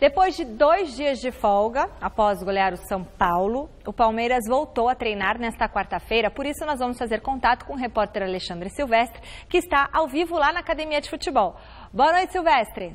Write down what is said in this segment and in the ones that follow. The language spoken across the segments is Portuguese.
Depois de 2 dias de folga, após golear o São Paulo, o Palmeiras voltou a treinar nesta quarta-feira. Por isso, nós vamos fazer contato com o repórter Alexandre Silvestre, que está ao vivo lá na Academia de Futebol. Boa noite, Silvestre.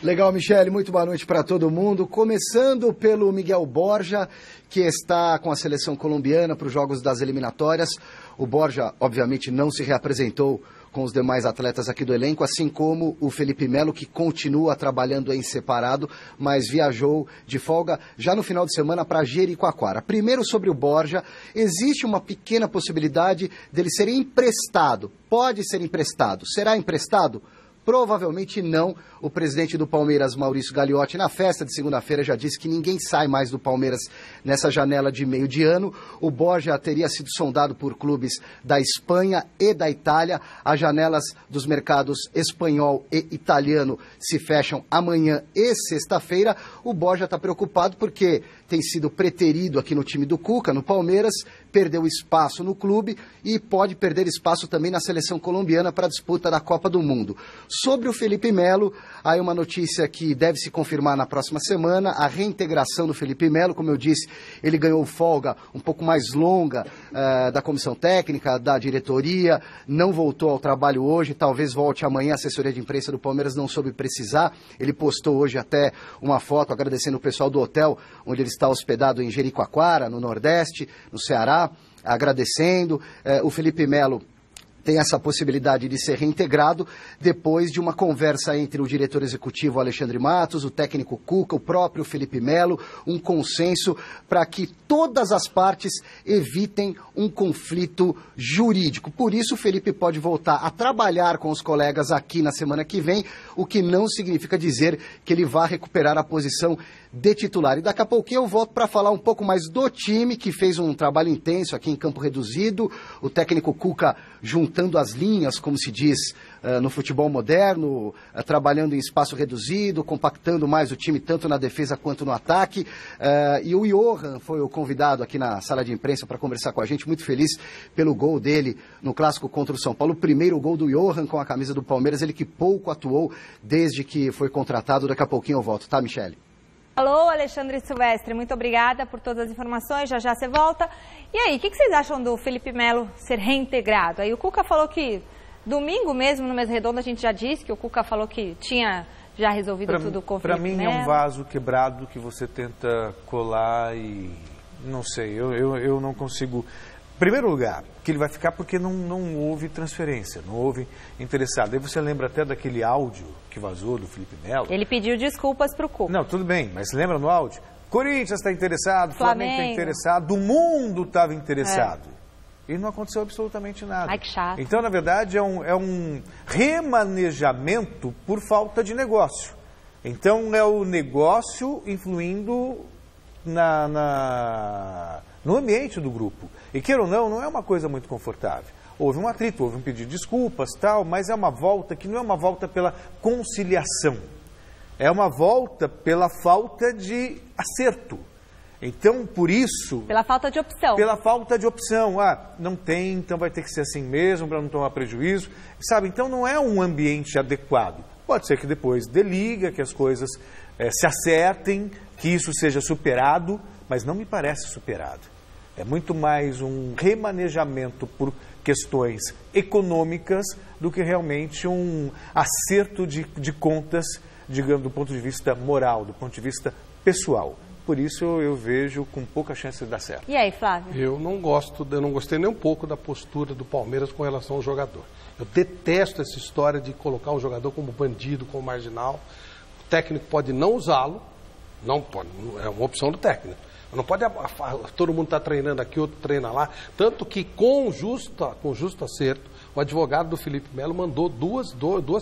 Legal, Michele, muito boa noite para todo mundo. Começando pelo Miguel Borja, que está com a seleção colombiana para os jogos das eliminatórias. O Borja, obviamente, não se reapresentou com os demais atletas aqui do elenco, assim como o Felipe Melo, que continua trabalhando em separado, mas viajou de folga já no final de semana para Jericoacoara. Primeiro, sobre o Borja, existe uma pequena possibilidade dele ser emprestado. Pode ser emprestado. Será emprestado? Provavelmente não. O presidente do Palmeiras, Maurício Gagliotti, na festa de segunda-feira já disse que ninguém sai mais do Palmeiras nessa janela de meio de ano. O Borja teria sido sondado por clubes da Espanha e da Itália. As janelas dos mercados espanhol e italiano se fecham amanhã e sexta-feira. O Borja está preocupado porque tem sido preterido aqui no time do Cuca, no Palmeiras, perdeu espaço no clube e pode perder espaço também na seleção colombiana para a disputa da Copa do Mundo. Sobre o Felipe Melo, aí uma notícia que deve se confirmar na próxima semana, a reintegração do Felipe Melo. Como eu disse, ele ganhou folga um pouco mais longa da comissão técnica, da diretoria, não voltou ao trabalho hoje, talvez volte amanhã. A assessoria de imprensa do Palmeiras não soube precisar. Ele postou hoje até uma foto agradecendo o pessoal do hotel onde ele está hospedado em Jericoacoara, no Nordeste, no Ceará, agradecendo. O Felipe Melo tem essa possibilidade de ser reintegrado depois de uma conversa entre o diretor executivo Alexandre Matos, o técnico Cuca, o próprio Felipe Melo, um consenso para que todas as partes evitem um conflito jurídico. Por isso, o Felipe pode voltar a trabalhar com os colegas aqui na semana que vem, o que não significa dizer que ele vá recuperar a posição de titular. E daqui a pouquinho eu volto para falar um pouco mais do time, que fez um trabalho intenso aqui em campo reduzido, o técnico Cuca juntando as linhas, como se diz no futebol moderno, trabalhando em espaço reduzido, compactando mais o time tanto na defesa quanto no ataque. E o Johan foi o convidado aqui na sala de imprensa para conversar com a gente, muito feliz pelo gol dele no clássico contra o São Paulo, o primeiro gol do Johan com a camisa do Palmeiras, ele que pouco atuou desde que foi contratado. Daqui a pouquinho eu volto, tá, Michele? Alô, Alexandre Silvestre, muito obrigada por todas as informações, já você volta. E aí, o que vocês acham do Felipe Melo ser reintegrado? Aí o Cuca falou que domingo mesmo, no Mesa Redonda, a gente já disse que o Cuca falou que tinha já resolvido tudo com o Felipe Melo. Para mim é um vaso quebrado que você tenta colar e não sei, eu não consigo. Em primeiro lugar, que ele vai ficar porque não houve transferência, não houve interessado. Aí você lembra até daquele áudio que vazou do Felipe Melo? Ele pediu desculpas para o Cuca. Não, tudo bem, mas lembra no áudio? Corinthians está interessado, Flamengo está interessado, o mundo estava interessado. E não aconteceu absolutamente nada. Ai, que chato. Então, na verdade, é um remanejamento por falta de negócio. Então, é o negócio influindo no ambiente do grupo. E queira ou não é uma coisa muito confortável. Houve um atrito, houve um pedido de desculpas, tal, mas é uma volta que não é uma volta pela conciliação. É uma volta pela falta de acerto. Então, por isso... Pela falta de opção. Pela falta de opção. Não tem, então vai ter que ser assim mesmo para não tomar prejuízo. Sabe, então não é um ambiente adequado. Pode ser que depois deliga, que as coisas se acertem, que isso seja superado, mas não me parece superado. É muito mais um remanejamento por questões econômicas do que realmente um acerto de contas, digamos, do ponto de vista moral, do ponto de vista pessoal. Por isso eu vejo com pouca chance de dar certo. E aí, Flávio? Eu não gostei nem um pouco da postura do Palmeiras com relação ao jogador. Eu detesto essa história de colocar um jogador como bandido, como marginal. O técnico pode não usá-lo, não pode, é uma opção do técnico. Não pode todo mundo estar treinando aqui, outro treina lá. Tanto que com justo acerto, o advogado do Felipe Melo mandou duas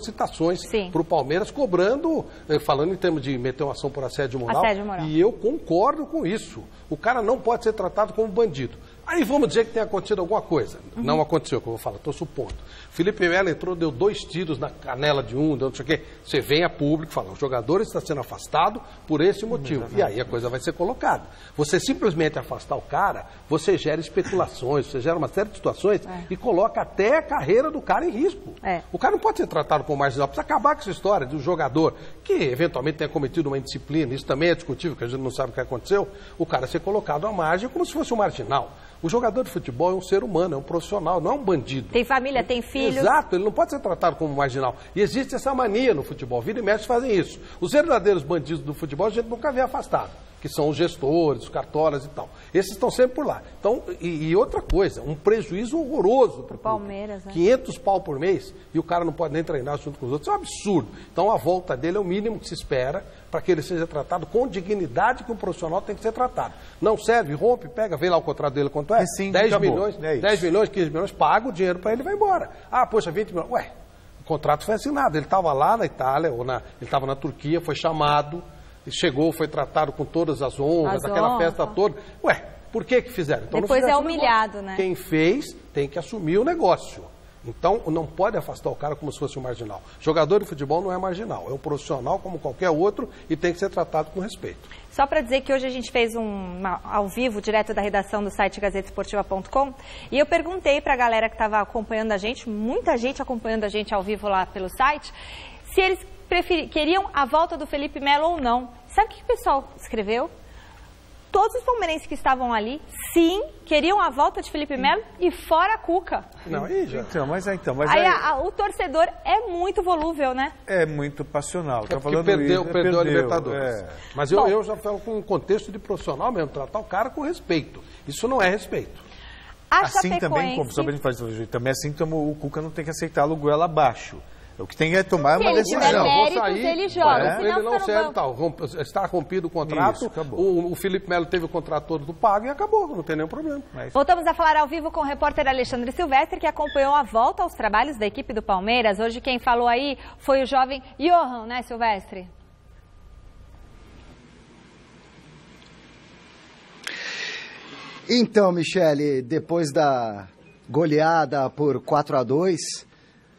citações para o Palmeiras, cobrando, falando em termos de meter uma ação por assédio moral. E eu concordo com isso. O cara não pode ser tratado como bandido. Aí vamos dizer que tenha acontecido alguma coisa. Não aconteceu, como eu falo, estou supondo. Felipe Melo entrou, deu 2 tiros na canela de um, deu não sei o quê. Você vem a público e fala, o jogador está sendo afastado por esse motivo. E aí a coisa vai ser colocada. Você simplesmente afastar o cara, você gera especulações, você gera uma série de situações e coloca até a carreira do cara em risco. O cara não pode ser tratado como marginal. Precisa acabar com essa história de um jogador que eventualmente tenha cometido uma indisciplina, isso também é discutível, que a gente não sabe o que aconteceu, o cara ser colocado à margem como se fosse um marginal. O jogador de futebol é um ser humano, é um profissional, não é um bandido. Tem família, tem filhos. Exato, ele não pode ser tratado como marginal. E existe essa mania no futebol. Vira e mexe fazem isso. Os verdadeiros bandidos do futebol a gente nunca vê afastado, que são os gestores, os cartolas e tal. Esses estão sempre por lá. Então, e outra coisa, um prejuízo horroroso para o Palmeiras, 500 pau por mês e o cara não pode nem treinar junto com os outros. Isso é um absurdo. Então, a volta dele é o mínimo que se espera para que ele seja tratado com dignidade que um profissional tem que ser tratado. Não serve, rompe, pega, vê lá o contrato dele quanto é. 10 milhões, 10 milhões, 15 milhões, paga o dinheiro para ele e vai embora. Ah, poxa, 20 milhões. Ué, o contrato foi assinado. Ele estava lá na Itália, ele estava na Turquia, foi chamado, chegou, foi tratado com todas as honras, aquela festa toda. Ué, por que fizeram? Então, depois é humilhado, né? Quem fez tem que assumir o negócio. Então, não pode afastar o cara como se fosse um marginal. Jogador de futebol não é marginal, é um profissional como qualquer outro e tem que ser tratado com respeito. Só para dizer que hoje a gente fez ao vivo, direto da redação do site gazetesportiva.com, e eu perguntei para a galera que estava acompanhando a gente, muita gente acompanhando a gente ao vivo lá pelo site, se eles queriam a volta do Felipe Melo ou não. Sabe o que o pessoal escreveu? Todos os palmeirenses que estavam ali, sim, queriam a volta de Felipe Melo e fora a Cuca. Não, mas o torcedor é muito volúvel, né? É muito passional. Tá falando perdeu a Libertadores. Mas eu já falo com um contexto de profissional mesmo, tratar o cara com respeito. Isso não é respeito. Assim também, como só pra gente fazer, também assim como o Cuca não tem que aceitar o goela abaixo. O que tem que tomar uma decisão. Méritos, vou sair, ele joga. Ele não serve, tal. Está rompido o contrato. Isso, o Felipe Melo teve o contrato todo do pago e acabou, não tem nenhum problema. Voltamos a falar ao vivo com o repórter Alexandre Silvestre, que acompanhou a volta aos trabalhos da equipe do Palmeiras. Hoje quem falou aí foi o jovem Johan, né, Silvestre? Então, Michele, depois da goleada por 4-2...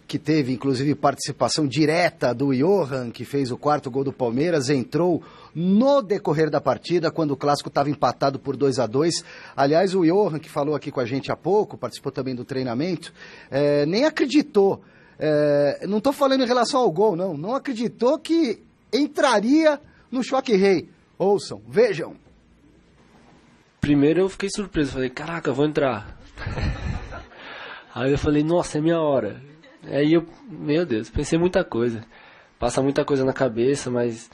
que teve, inclusive, participação direta do Johan, que fez o 4º gol do Palmeiras, entrou no decorrer da partida, quando o clássico estava empatado por 2-2. Aliás, o Johan, que falou aqui com a gente há pouco, participou também do treinamento, nem acreditou, não estou falando em relação ao gol, não acreditou que entraria no Choque Rei. Ouçam, vejam. Primeiro eu fiquei surpreso, falei, caraca, vou entrar. Aí eu falei, nossa, é minha hora. Aí eu, meu Deus, pensei muita coisa, passa muita coisa na cabeça, mas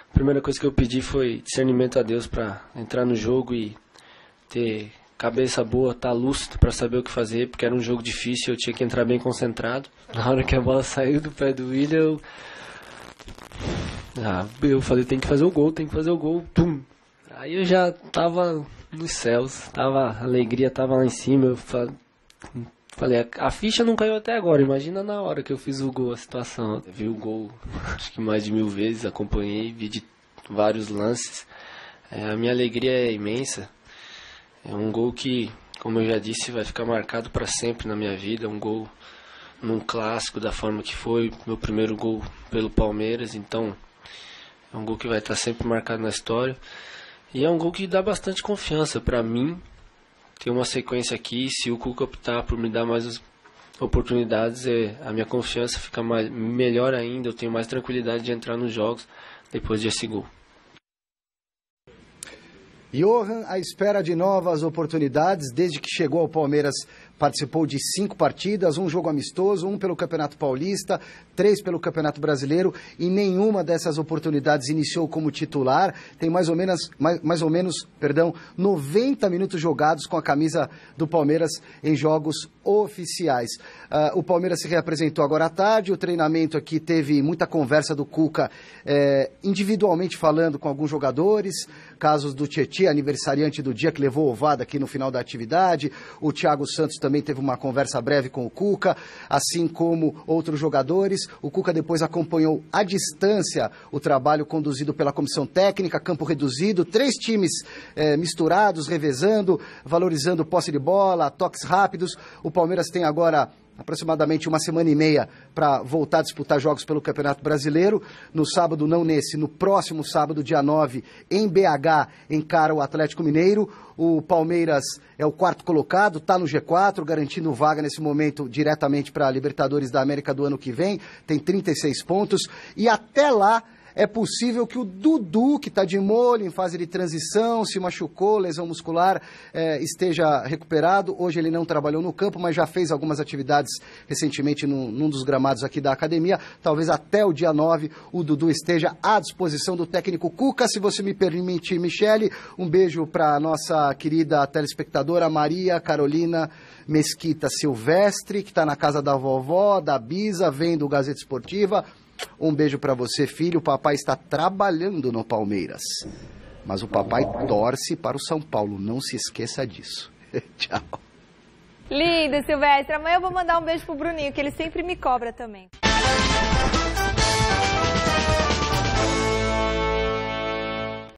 a primeira coisa que eu pedi foi discernimento a Deus para entrar no jogo e ter cabeça boa, estar lúcido para saber o que fazer, porque era um jogo difícil, eu tinha que entrar bem concentrado. Na hora que a bola saiu do pé do William, eu falei, tem que fazer o gol, tum. Aí eu já tava nos céus, a alegria tava lá em cima, eu falei, a ficha não caiu até agora, imagina na hora que eu fiz o gol, a situação. Eu vi o gol acho que mais de 1000 vezes, acompanhei, vi de vários lances. A minha alegria é imensa. É um gol que, como eu já disse, vai ficar marcado para sempre na minha vida. Um gol num clássico da forma que foi, meu primeiro gol pelo Palmeiras. Então, é um gol que vai estar sempre marcado na história. E é um gol que dá bastante confiança para mim. Tem uma sequência aqui, se o Cuca optar por me dar mais oportunidades, a minha confiança fica melhor ainda, eu tenho mais tranquilidade de entrar nos jogos depois desse gol. Johan, à espera de novas oportunidades, desde que chegou ao Palmeiras, participou de 5 partidas, um jogo amistoso, 1 pelo Campeonato Paulista, 3 pelo Campeonato Brasileiro, e nenhuma dessas oportunidades iniciou como titular. Tem mais ou menos 90 minutos jogados com a camisa do Palmeiras em jogos oficiais. O Palmeiras se reapresentou agora à tarde, o treinamento aqui teve muita conversa do Cuca, individualmente falando com alguns jogadores, casos do Tietê, aniversariante do dia, que levou ovada aqui no final da atividade, o Thiago Santos também teve uma conversa breve com o Cuca, assim como outros jogadores. O Cuca depois acompanhou à distância o trabalho conduzido pela comissão técnica, campo reduzido, 3 times misturados, revezando, valorizando posse de bola, toques rápidos. O Palmeiras tem agora aproximadamente uma semana e meia para voltar a disputar jogos pelo Campeonato Brasileiro. No sábado, não nesse, no próximo sábado, dia 9, em BH, encara o Atlético Mineiro. O Palmeiras é o 4º colocado, está no G4, garantindo vaga nesse momento diretamente para a Libertadores da América do ano que vem. Tem 36 pontos e até lá é possível que o Dudu, que está de molho, em fase de transição, se machucou, lesão muscular, esteja recuperado. Hoje ele não trabalhou no campo, mas já fez algumas atividades recentemente num dos gramados aqui da academia. Talvez até o dia 9 o Dudu esteja à disposição do técnico Cuca. Se você me permite, Michele, um beijo para a nossa querida telespectadora Maria Carolina Mesquita Silvestre, que está na casa da vovó, da Bisa, vendo o Gazeta Esportiva. Um beijo para você, filho. O papai está trabalhando no Palmeiras, mas o papai torce para o São Paulo. Não se esqueça disso. Tchau. Lindo, Silvestre. Amanhã eu vou mandar um beijo pro Bruninho, que ele sempre me cobra também.